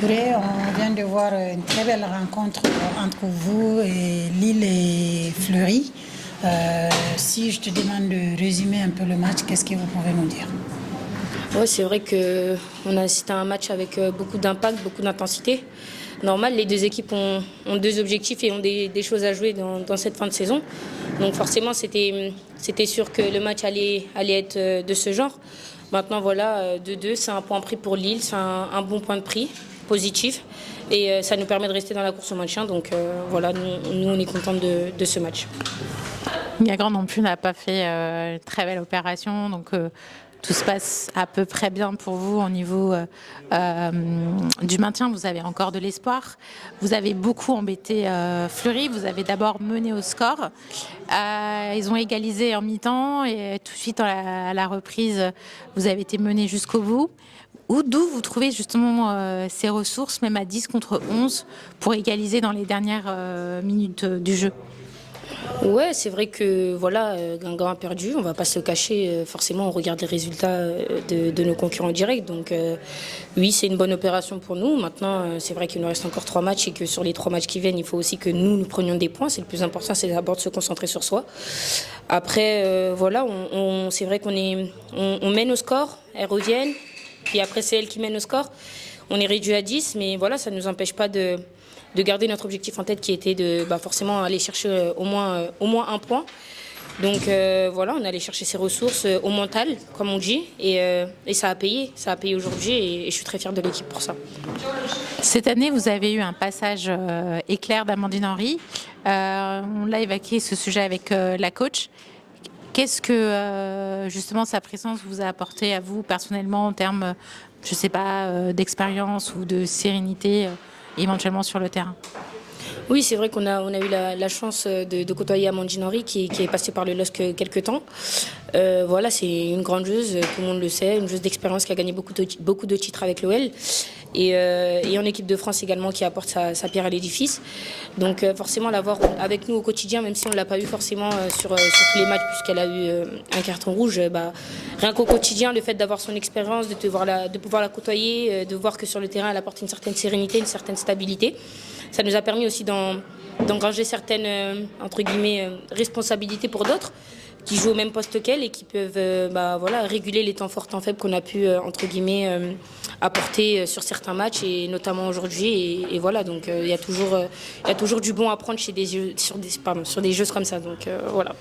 On vient de voir une très belle rencontre entre vous et Lille et Fleury. Si je te demande de résumer un peu le match, qu'est-ce que vous pouvez nous dire? Ouais, c'est vrai qu'on a assisté à un match avec beaucoup d'impact, beaucoup d'intensité. Normal, les deux équipes ont deux objectifs et ont des choses à jouer dans cette fin de saison. Donc forcément, c'était sûr que le match allait être de ce genre. Maintenant, voilà, 2-2, c'est un point pris pour Lille, c'est un bon point de prix, positif. Et ça nous permet de rester dans la course au maintien. Donc voilà, nous on est contents de ce match. Niagara non plus n'a pas fait une très belle opération, donc tout se passe à peu près bien pour vous au niveau du maintien. Vous avez encore de l'espoir. Vous avez beaucoup embêté Fleury. Vous avez d'abord mené au score. Ils ont égalisé en mi-temps et tout de suite à la reprise, vous avez été mené jusqu'au bout. D'où vous trouvez justement ces ressources, même à 10 contre 11, pour égaliser dans les dernières minutes du jeu? Ouais, c'est vrai que voilà, Guingamp a perdu, on va pas se le cacher, forcément on regarde les résultats de nos concurrents directs, donc oui c'est une bonne opération pour nous. Maintenant c'est vrai qu'il nous reste encore 3 matchs et que sur les 3 matchs qui viennent il faut aussi que nous prenions des points, c'est le plus important, c'est d'abord de se concentrer sur soi. Après voilà, c'est vrai on mène au score, elles reviennent, puis après c'est elles qui mènent au score. On est réduit à 10, mais voilà, ça ne nous empêche pas de garder notre objectif en tête qui était de forcément aller chercher au moins un point. Donc voilà, on est allé chercher ses ressources au mental, comme on dit, et ça a payé. Ça a payé aujourd'hui et je suis très fière de l'équipe pour ça. Cette année, vous avez eu un passage éclair d'Amandine Henry. On l'a évoqué ce sujet avec la coach. Qu'est-ce que justement sa présence vous a apporté à vous personnellement en termes, je sais pas, d'expérience ou de sérénité éventuellement sur le terrain? Oui, c'est vrai qu'on a eu la chance de côtoyer Amandine Henry qui est passée par le LOSC quelques temps. Voilà, c'est une grande joueuse, tout le monde le sait, une joueuse d'expérience qui a gagné beaucoup de titres avec l'OL et en équipe de France également qui apporte sa pierre à l'édifice. Donc forcément l'avoir avec nous au quotidien, même si on ne l'a pas eu forcément sur tous les matchs puisqu'elle a eu un carton rouge, rien qu'au quotidien, le fait d'avoir son expérience, de pouvoir la côtoyer, de voir que sur le terrain elle apporte une certaine sérénité, une certaine stabilité. Ça nous a permis aussi d'engranger certaines entre guillemets, responsabilités pour d'autres qui jouent au même poste qu'elle et qui peuvent voilà, réguler les temps forts, temps faibles qu'on a pu entre guillemets, apporter sur certains matchs et notamment aujourd'hui. Et voilà, donc il y a toujours du bon à prendre sur des jeux comme ça. Donc voilà.